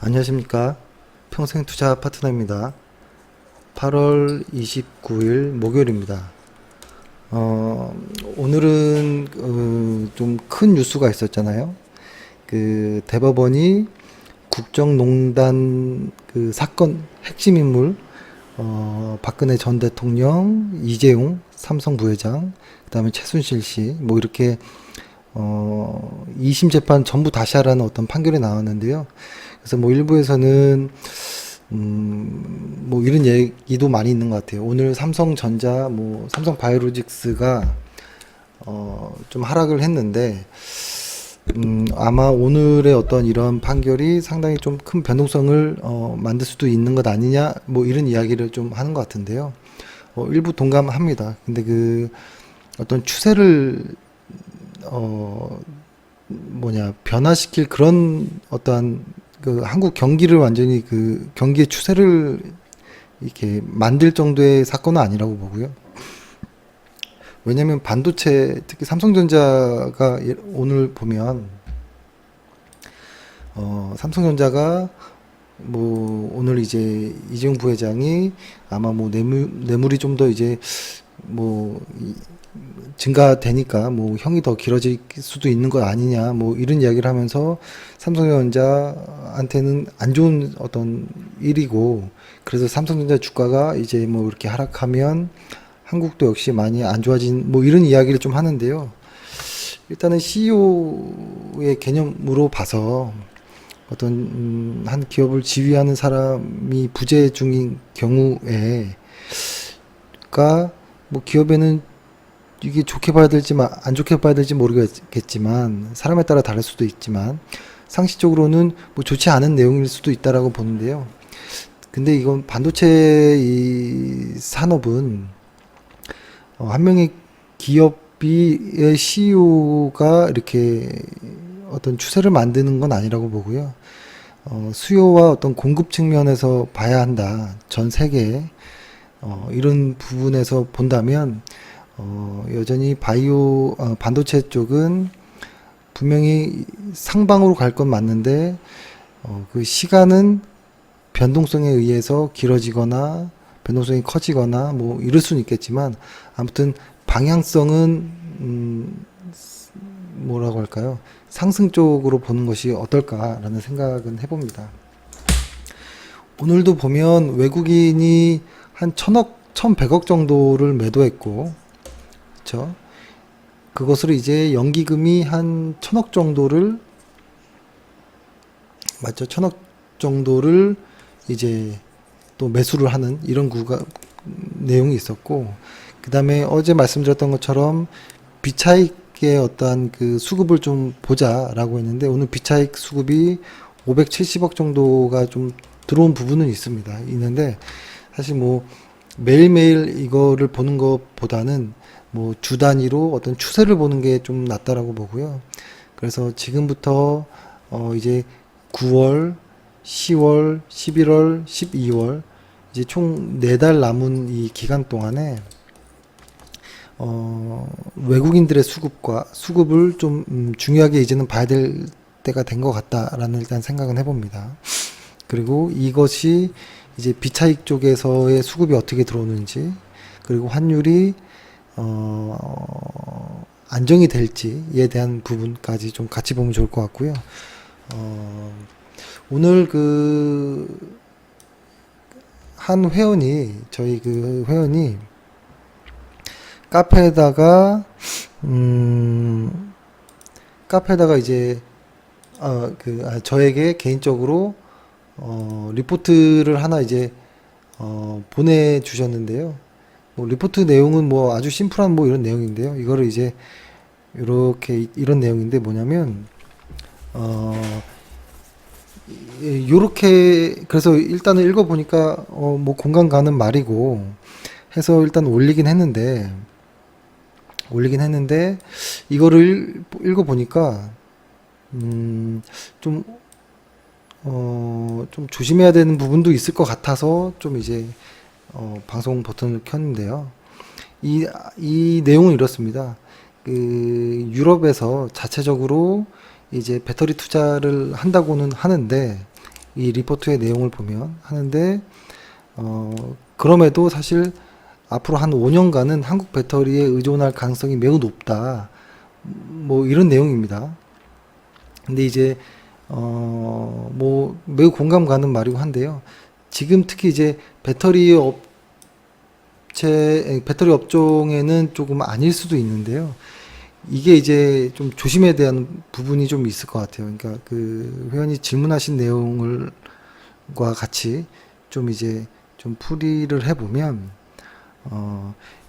안녕하십니까. 평생투자 파트너입니다. 8월 29일 목요일입니다. 오늘은 좀 큰 뉴스가 있었잖아요. 그 대법원이 국정농단 그 사건 핵심 인물 박근혜 전 대통령, 이재용 삼성 부회장, 그다음에 최순실 씨 뭐 이렇게 2심 재판 전부 다시 하라는 어떤 판결이 나왔는데요. 그래서 뭐 일부에서는 뭐 이런 얘기도 많이 있는 것 같아요. 오늘 삼성전자, 뭐 삼성바이오로직스가 좀 하락을 했는데 아마 오늘의 어떤 이런 판결이 상당히 좀 큰 변동성을 만들 수도 있는 것 아니냐, 뭐 이런 이야기를 좀 하는 것 같은데요. 일부 동감합니다. 근데 그 어떤 추세를 변화시킬 그런 어떠한 그 한국 경기를 완전히 그 경기의 추세를 이렇게 만들 정도의 사건은 아니라고 보고요. 왜냐면 반도체, 특히 삼성전자가 오늘 보면 삼성전자가 뭐 오늘 이제 이재용 부회장이 아마 뭐 뇌물이 좀 더 이제 뭐 증가되니까 뭐 형이 더 길어질 수도 있는 것 아니냐, 뭐 이런 이야기를 하면서 삼성전자한테는 안 좋은 어떤 일이고, 그래서 삼성전자 주가가 이제 뭐 이렇게 하락하면 한국도 역시 많이 안 좋아진, 뭐 이런 이야기를 좀 하는데요. 일단은 CEO의 개념으로 봐서 어떤 한 기업을 지휘하는 사람이 부재 중인 경우에 뭐 기업에는 이게 좋게 봐야 될지 안 좋게 봐야 될지 모르겠지만, 사람에 따라 다를 수도 있지만 상식적으로는 뭐 좋지 않은 내용일 수도 있다라고 보는데요. 근데 이건 반도체 이 산업은 한 명의 기업의 CEO가 이렇게 어떤 추세를 만드는 건 아니라고 보고요. 수요와 어떤 공급 측면에서 봐야 한다. 전 세계에 이런 부분에서 본다면 여전히 반도체 쪽은 분명히 상방으로 갈 건 맞는데, 그 시간은 변동성에 의해서 길어지거나 변동성이 커지거나 뭐 이럴 수는 있겠지만, 아무튼 방향성은 뭐라고 할까요? 상승 쪽으로 보는 것이 어떨까라는 생각은 해봅니다. 오늘도 보면 외국인이 한 1,100억 정도를 매도했고, 그쵸? 그것으로 이제 연기금이 한 1,000억 정도를, 맞죠? 1,000억 정도를 이제 또 매수를 하는 이런 내용이 있었고, 그 다음에 어제 말씀드렸던 것처럼 비차익의 어떠한 그 수급을 좀 보자라고 했는데, 오늘 비차익 수급이 570억 정도가 좀 들어온 부분은 있는데, 사실 뭐 매일매일 이거를 보는 것보다는 뭐 주 단위로 어떤 추세를 보는 게 좀 낫다라고 보고요. 그래서 지금부터 이제 9월, 10월, 11월, 12월 이제 총 4달 남은 이 기간 동안에 외국인들의 수급을 좀 중요하게 이제는 봐야 될 때가 된 것 같다라는 일단 생각은 해봅니다. 그리고 이것이 이제 비차익 쪽에서의 수급이 어떻게 들어오는지, 그리고 환율이 안정이 될지에 대한 부분까지 좀 같이 보면 좋을 것 같고요. 오늘 저희 그 회원이 카페에다가 이제 저에게 개인적으로 리포트를 하나 이제 보내주셨는데요. 뭐 리포트 내용은 뭐 아주 심플한 뭐 이런 내용인데요. 이거를 이제 이런 내용인데, 뭐냐면 요렇게, 그래서 일단은 읽어보니까 뭐 공감 가는 말이고 해서 일단 올리긴 했는데 이거를 읽어보니까 좀 좀 조심해야 되는 부분도 있을 것 같아서 좀 이제 방송 버튼을 켰는데요. 이 내용은 이렇습니다. 그 유럽에서 자체적으로 이제 배터리 투자를 한다고는 하는데, 이 리포트의 내용을 보면 하는데, 그럼에도 사실 앞으로 한 5년간은 한국 배터리에 의존할 가능성이 매우 높다. 뭐 이런 내용입니다. 근데 이제 뭐 매우 공감 가는 말이고 한데요. 지금 특히 이제 배터리 업종에는 조금 아닐 수도 있는데요. 이게 이제 좀 조심에 대한 부분이 좀 있을 것 같아요. 그러니까 그 회원이 질문하신 내용과 같이 좀 이제 좀 풀이를 해보면,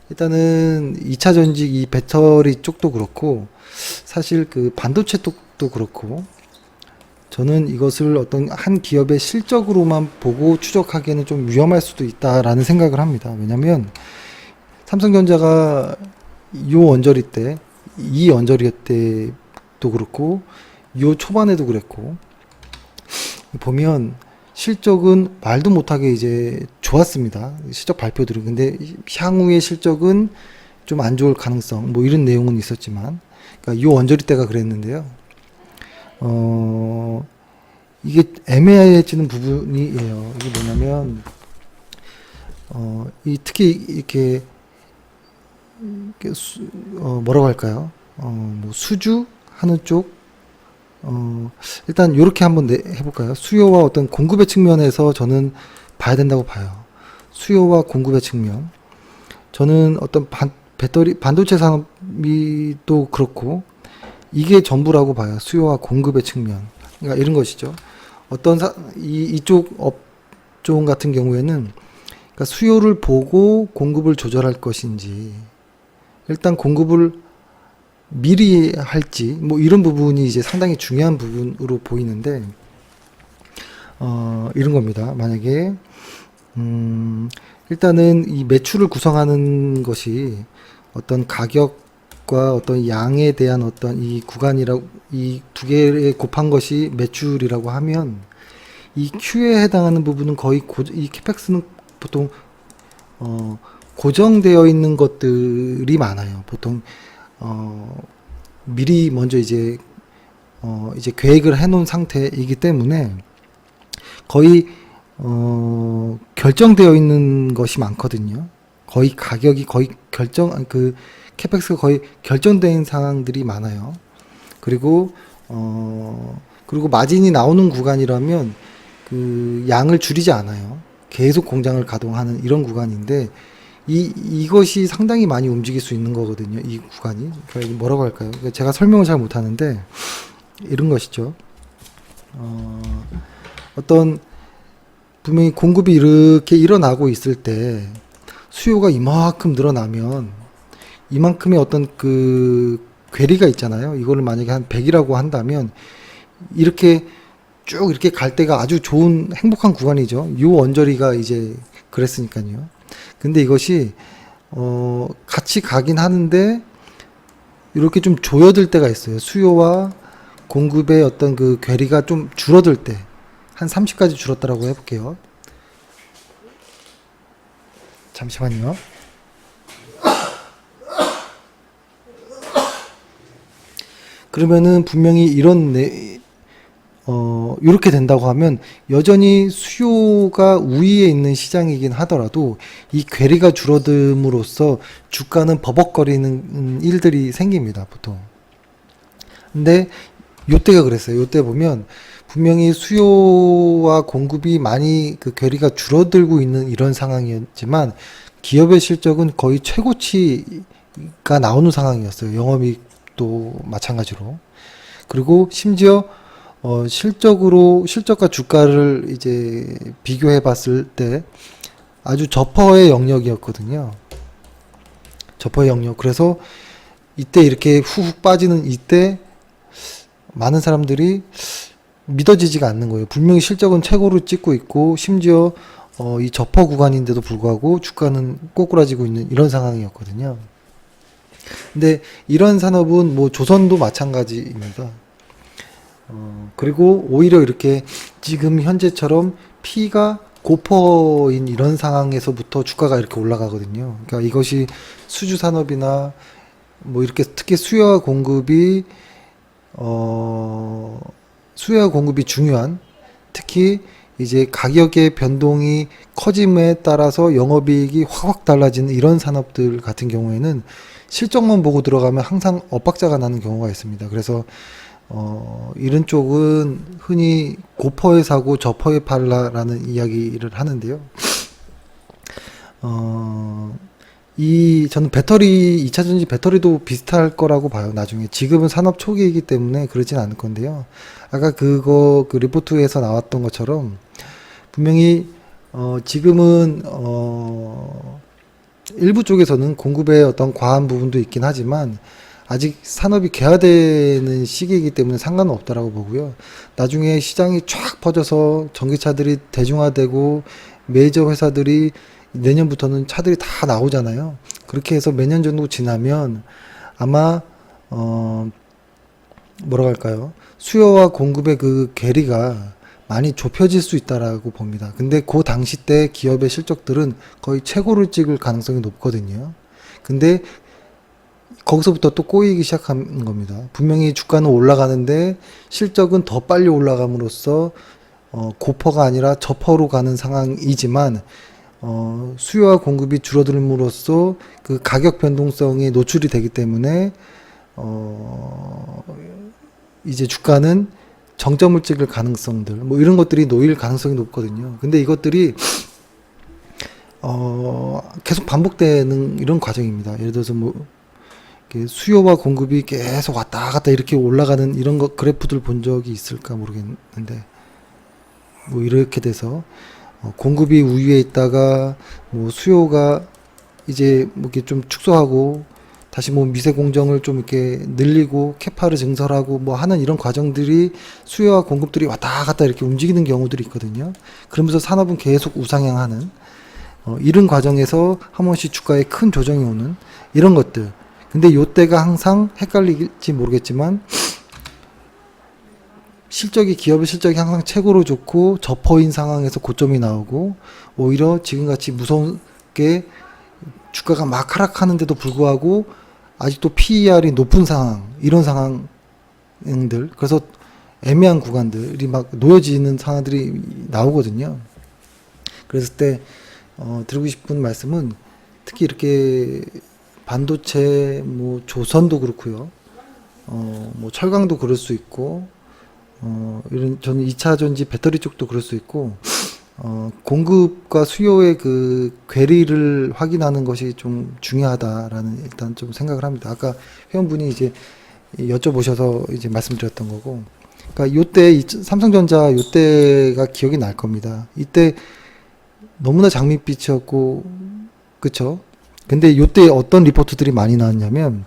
일단은 2차 전지 이 배터리 쪽도 그렇고, 사실 그 반도체 쪽도 그렇고, 저는 이것을 어떤 한 기업의 실적으로만 보고 추적하기에는 좀 위험할 수도 있다라는 생각을 합니다. 왜냐면 삼성전자가 요 언저리 때, 이 언저리 때도 그렇고, 요 초반에도 그랬고, 보면 실적은 말도 못하게 이제 좋았습니다. 실적 발표들이. 근데 향후의 실적은 좀 안 좋을 가능성, 뭐 이런 내용은 있었지만, 그러니까 요 언저리 때가 그랬는데요. 이게 애매해지는 부분이에요. 이게 뭐냐면, 특히 이렇게, 뭐라고 할까요? 뭐 수주 하는 쪽, 일단 요렇게 한번 해볼까요? 수요와 어떤 공급의 측면에서 저는 봐야 된다고 봐요. 수요와 공급의 측면. 저는 어떤 반도체 산업이 또 그렇고, 이게 전부라고 봐요. 수요와 공급의 측면. 그러니까 이런 것이죠. 이쪽 업종 같은 경우에는, 그러니까 수요를 보고 공급을 조절할 것인지, 일단 공급을 미리 할지, 뭐 이런 부분이 이제 상당히 중요한 부분으로 보이는데, 이런 겁니다. 만약에, 일단은 이 매출을 구성하는 것이 어떤 가격과 어떤 양에 대한 어떤 이 두 개에 곱한 것이 매출이라고 하면, 이 Q에 해당하는 부분은 거의 이 캐펙스는 보통, 고정되어 있는 것들이 많아요. 보통, 미리 먼저 이제 계획을 해놓은 상태이기 때문에 거의, 결정되어 있는 것이 많거든요. 거의 가격이 거의 캐펙스가 거의 결정된 상황들이 많아요. 그리고 마진이 나오는 구간이라면 그 양을 줄이지 않아요. 계속 공장을 가동하는 이런 구간인데, 이것이 상당히 많이 움직일 수 있는 거거든요. 이 구간이. 그러니까 뭐라고 할까요? 그러니까 제가 설명을 잘 못하는데, 이런 것이죠. 어떤, 분명히 공급이 이렇게 일어나고 있을 때, 수요가 이만큼 늘어나면, 이만큼의 어떤 그, 괴리가 있잖아요. 이거를 만약에 한 100이라고 한다면, 이렇게 쭉 이렇게 갈 때가 아주 좋은, 행복한 구간이죠. 요 언저리가 이제 그랬으니까요. 근데 이것이 같이 가긴 하는데 이렇게 좀 조여들 때가 있어요. 수요와 공급의 어떤 그 괴리가 좀 줄어들 때, 한 30까지 줄었다라고 해볼게요. 잠시만요. 그러면은 분명히 이렇게 된다고 하면 여전히 수요가 우위에 있는 시장이긴 하더라도 이 괴리가 줄어듦으로써 주가는 버벅거리는 일들이 생깁니다, 보통. 근데 요때가 그랬어요. 요때 보면 분명히 수요와 공급이 많이 그 괴리가 줄어들고 있는 이런 상황이었지만 기업의 실적은 거의 최고치가 나오는 상황이었어요. 영업이익도 마찬가지로. 그리고 심지어 실적과 주가를 이제 비교해 봤을 때 아주 저퍼의 영역이었거든요. 저퍼의 영역. 그래서 이때 이렇게 후훅 빠지는 이때 많은 사람들이 믿어지지가 않는 거예요. 분명히 실적은 최고로 찍고 있고 심지어 이 저퍼 구간인데도 불구하고 주가는 꼬꾸라지고 있는 이런 상황이었거든요. 근데 이런 산업은 뭐 조선도 마찬가지입니다. 그리고 오히려 이렇게 지금 현재처럼 P가 고퍼인 이런 상황에서부터 주가가 이렇게 올라가거든요. 그러니까 이것이 수주 산업이나 뭐 이렇게 특히 수요와 공급이 중요한, 특히 이제 가격의 변동이 커짐에 따라서 영업이익이 확 달라지는 이런 산업들 같은 경우에는 실적만 보고 들어가면 항상 엇박자가 나는 경우가 있습니다. 그래서 이런 쪽은 흔히 고퍼에 사고 저퍼에 팔라라는 이야기를 하는데요. 저는 배터리, 2차전지 배터리도 비슷할 거라고 봐요, 나중에. 지금은 산업 초기이기 때문에 그러진 않을 건데요. 아까 그 리포트에서 나왔던 것처럼, 분명히, 지금은, 일부 쪽에서는 공급의 어떤 과한 부분도 있긴 하지만, 아직 산업이 개화되는 시기이기 때문에 상관은 없다라고 보고요. 나중에 시장이 쫙 퍼져서 전기차들이 대중화되고, 메이저 회사들이 내년부터는 차들이 다 나오잖아요. 그렇게 해서 몇 년 정도 지나면 아마 뭐라고 할까요? 수요와 공급의 그 괴리가 많이 좁혀질 수 있다라고 봅니다. 근데 그 당시 때 기업의 실적들은 거의 최고를 찍을 가능성이 높거든요. 근데 거기서부터 또 꼬이기 시작하는 겁니다. 분명히 주가는 올라가는데 실적은 더 빨리 올라감으로써 고퍼가 아니라 저퍼로 가는 상황이지만 수요와 공급이 줄어들므로써 그 가격 변동성에 노출이 되기 때문에 이제 주가는 정점을 찍을 가능성들 뭐 이런 것들이 놓일 가능성이 높거든요. 근데 이것들이 계속 반복되는 이런 과정입니다. 예를 들어서 뭐 이렇게 수요와 공급이 계속 왔다 갔다 이렇게 올라가는 이런 거 그래프들 본 적이 있을까 모르겠는데 뭐 이렇게 돼서 공급이 우위에 있다가 뭐 수요가 이제 뭐 이렇게 좀 축소하고 다시 뭐 미세 공정을 좀 이렇게 늘리고 캐파를 증설하고 뭐 하는 이런 과정들이 수요와 공급들이 왔다 갔다 이렇게 움직이는 경우들이 있거든요. 그러면서 산업은 계속 우상향하는 이런 과정에서 한 번씩 주가에 큰 조정이 오는 이런 것들. 근데 요때가 항상 헷갈릴지 모르겠지만 기업의 실적이 항상 최고로 좋고 저퍼인 상황에서 고점이 나오고 오히려 지금같이 무섭게 주가가 막 하락하는데도 불구하고 아직도 PER이 높은 상황, 이런 상황들, 그래서 애매한 구간들이 막 놓여지는 상황들이 나오거든요. 그랬을 때 드리고 싶은 말씀은 특히 이렇게 반도체, 뭐 조선도 그렇고요, 뭐 철강도 그럴 수 있고, 저는 2차 전지 배터리 쪽도 그럴 수 있고, 공급과 수요의 그 괴리를 확인하는 것이 좀 중요하다라는 일단 좀 생각을 합니다. 아까 회원분이 이제 여쭤보셔서 이제 말씀드렸던 거고, 그러니까 요때 삼성전자 요때가 기억이 날 겁니다. 이때 너무나 장밋빛이었고, 그쵸? 근데 요때 어떤 리포트들이 많이 나왔냐면,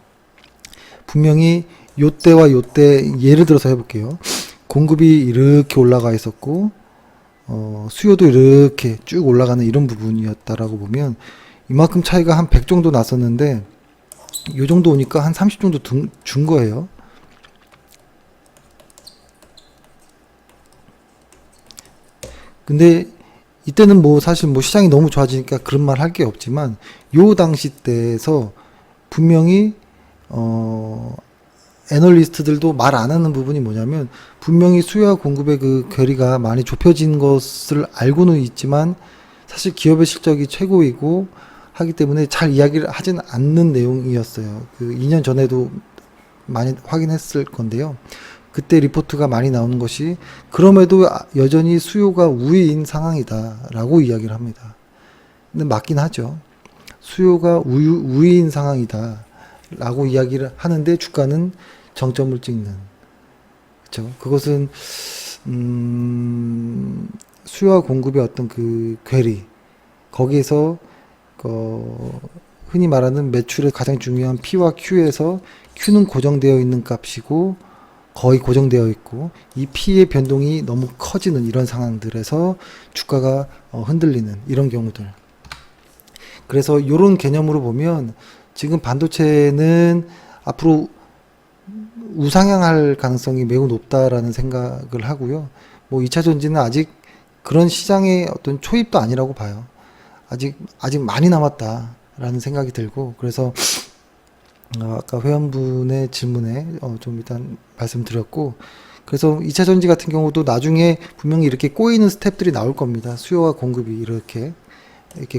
분명히 요때와 요때 예를 들어서 해볼게요. 공급이 이렇게 올라가 있었고, 수요도 이렇게 쭉 올라가는 이런 부분이었다라고 보면, 이만큼 차이가 한 100 정도 났었는데, 요 정도 오니까 한 30 정도 준 거예요. 근데 이때는 뭐 사실 뭐 시장이 너무 좋아지니까 그런 말 할 게 없지만, 요 당시 때에서 분명히, 애널리스트들도 말 안 하는 부분이 뭐냐면 분명히 수요와 공급의 그 괴리가 많이 좁혀진 것을 알고는 있지만 사실 기업의 실적이 최고이고 하기 때문에 잘 이야기를 하진 않는 내용이었어요. 그 2년 전에도 많이 확인했을 건데요. 그때 리포트가 많이 나오는 것이 그럼에도 여전히 수요가 우위인 상황이다라고 이야기를 합니다. 근데 맞긴 하죠. 수요가 우위인 상황이다. 라고 이야기를 하는데 주가는 정점을 찍는. 그렇죠? 그것은 수요와 공급의 어떤 그 괴리 거기에서 흔히 말하는 매출의 가장 중요한 P와 Q에서 Q는 고정되어 있는 값이고 거의 고정되어 있고 이 P의 변동이 너무 커지는 이런 상황들에서 주가가 흔들리는 이런 경우들. 그래서 이런 개념으로 보면 지금 반도체는 앞으로 우상향할 가능성이 매우 높다라는 생각을 하고요. 뭐 2차 전지는 아직 그런 시장의 어떤 초입도 아니라고 봐요. 아직 많이 남았다라는 생각이 들고 그래서 아까 회원분의 질문에 좀 일단 말씀드렸고 그래서 2차 전지 같은 경우도 나중에 분명히 이렇게 꼬이는 스텝들이 나올 겁니다. 수요와 공급이 이렇게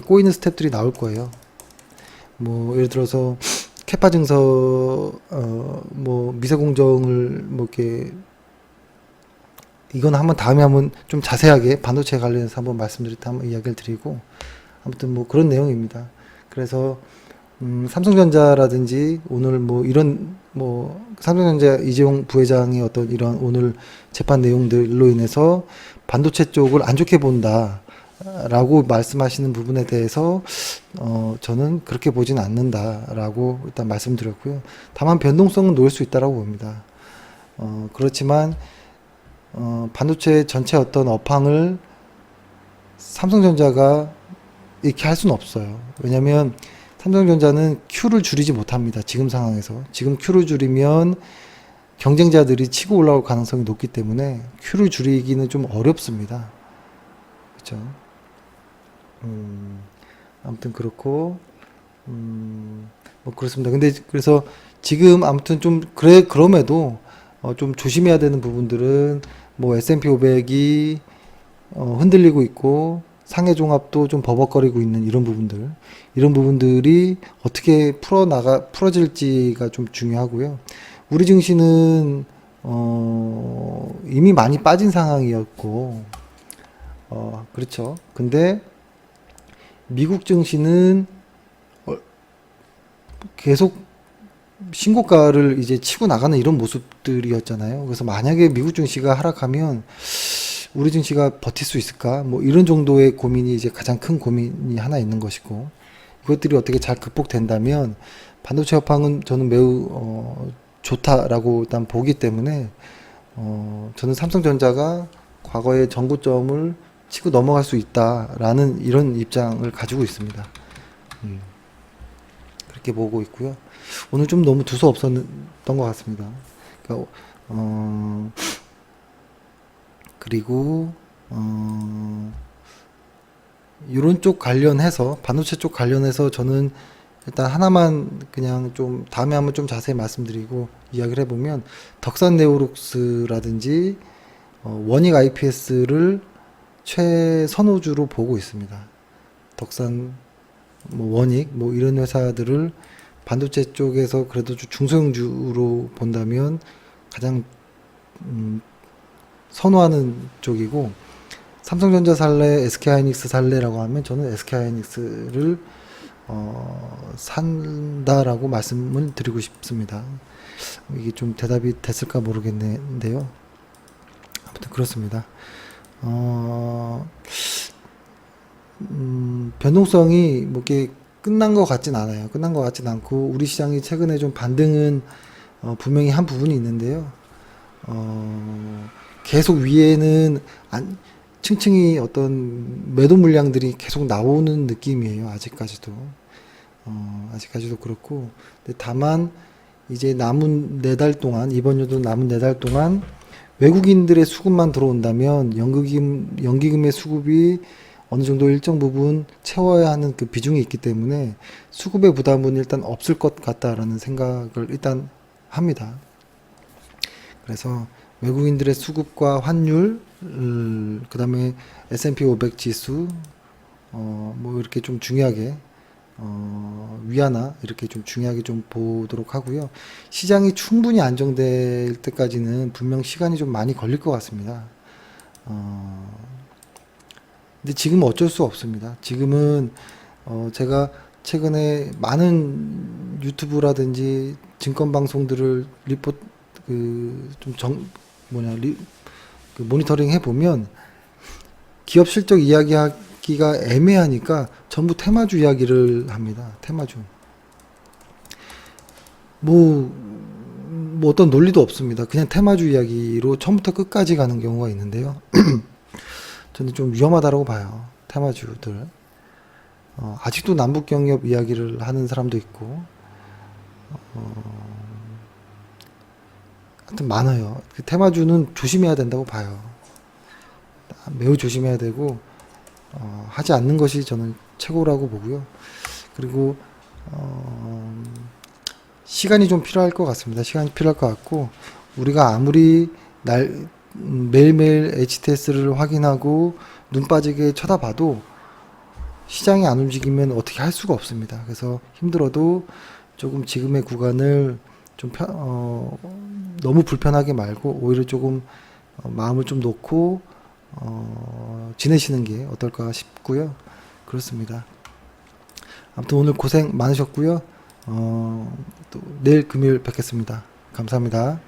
꼬이는 스텝들이 나올 거예요. 뭐 예를 들어서 캐파 증서 뭐 미세 공정을 뭐 이렇게 이건 한번 다음에 한번 좀 자세하게 반도체 관련해서 한번 한번 이야기를 드리고, 아무튼 뭐 그런 내용입니다. 그래서 삼성전자라든지 오늘 뭐 이런 뭐 삼성전자 이재용 부회장의 어떤 이런 오늘 재판 내용들로 인해서 반도체 쪽을 안 좋게 본다라고 말씀하시는 부분에 대해서 저는 그렇게 보진 않는다라고 일단 말씀드렸고요. 다만 변동성은 놓을 수 있다라고 봅니다. 그렇지만 반도체 전체 어떤 업황을 삼성전자가 이렇게 할 수는 없어요. 왜냐면 삼성전자는 Q를 줄이지 못합니다. 지금 상황에서. 지금 Q를 줄이면 경쟁자들이 치고 올라올 가능성이 높기 때문에 Q를 줄이기는 좀 어렵습니다. 그렇죠? 아무튼 그렇고, 뭐 그렇습니다. 근데 그래서 지금 아무튼 좀 그럼에도 좀 조심해야 되는 부분들은 뭐 S&P 500이 흔들리고 있고 상해 종합도 좀 버벅거리고 있는 이런 부분들이 어떻게 풀어질지가 좀 중요하고요. 우리 증시는 이미 많이 빠진 상황이었고, 그렇죠. 근데 미국 증시는 계속 신고가를 이제 치고 나가는 이런 모습들이었잖아요. 그래서 만약에 미국 증시가 하락하면 우리 증시가 버틸 수 있을까? 뭐 이런 정도의 고민이 이제 가장 큰 고민이 하나 있는 것이고, 이것들이 어떻게 잘 극복된다면 반도체 업황은 저는 매우 좋다라고 일단 보기 때문에 저는 삼성전자가 과거의 전고점을 치고 넘어갈 수 있다라는 이런 입장을 가지고 있습니다. 그렇게 보고 있고요. 오늘 좀 너무 두서 없었던 것 같습니다. 그러니까 그리고 이런 쪽 관련해서 반도체 쪽 관련해서 저는 일단 하나만 그냥 좀 다음에 한번 좀 자세히 말씀드리고 이야기를 해보면, 덕산 네오룩스라든지 원익 IPS를 최선호주로 보고 있습니다. 덕산, 뭐 원익, 뭐 이런 회사들을 반도체 쪽에서 그래도 중소형주로 본다면 가장 선호하는 쪽이고, 삼성전자 살래, SK하이닉스 살래라고 하면 저는 SK하이닉스를 산다라고 말씀을 드리고 싶습니다. 이게 좀 대답이 됐을까 모르겠는데요. 아무튼 그렇습니다. 변동성이 뭐 이렇게 끝난 것 같진 않아요. 끝난 것 같진 않고, 우리 시장이 최근에 좀 반등은 분명히 한 부분이 있는데요. 계속 위에는 층층이 어떤 매도 물량들이 계속 나오는 느낌이에요. 아직까지도. 아직까지도 그렇고. 근데 다만 이제 남은 4달 동안, 이번 연도 남은 4달 동안 외국인들의 수급만 들어온다면 연기금의 수급이 어느 정도 일정 부분 채워야 하는 그 비중이 있기 때문에 수급의 부담은 일단 없을 것 같다라는 생각을 일단 합니다. 그래서 외국인들의 수급과 환율, 그 다음에 S&P 500 지수, 뭐 이렇게 좀 중요하게, 위안화 이렇게 좀 중요하게 좀 보도록 하고요. 시장이 충분히 안정될 때까지는 분명 시간이 좀 많이 걸릴 것 같습니다. 근데 지금은 어쩔 수 없습니다. 지금은 제가 최근에 많은 유튜브라든지 증권 방송들을 모니터링 해보면 기업 실적 이야기하기가 애매하니까 전부 테마주 이야기를 합니다. 테마주. 뭐 어떤 논리도 없습니다. 그냥 테마주 이야기로 처음부터 끝까지 가는 경우가 있는데요. 저는 좀 위험하다고 봐요. 테마주들. 아직도 남북경협 이야기를 하는 사람도 있고, 하여튼 많아요. 그 테마주는 조심해야 된다고 봐요. 매우 조심해야 되고, 하지 않는 것이 저는 최고라고 보고요. 그리고, 시간이 좀 필요할 것 같습니다. 시간이 필요할 것 같고, 우리가 아무리 매일매일 HTS를 확인하고 눈 빠지게 쳐다봐도 시장이 안 움직이면 어떻게 할 수가 없습니다. 그래서 힘들어도 조금 지금의 구간을 좀 너무 불편하게 말고 오히려 조금 마음을 좀 놓고 지내시는 게 어떨까 싶고요. 그렇습니다. 아무튼 오늘 고생 많으셨고요. 또 내일 금요일 뵙겠습니다. 감사합니다.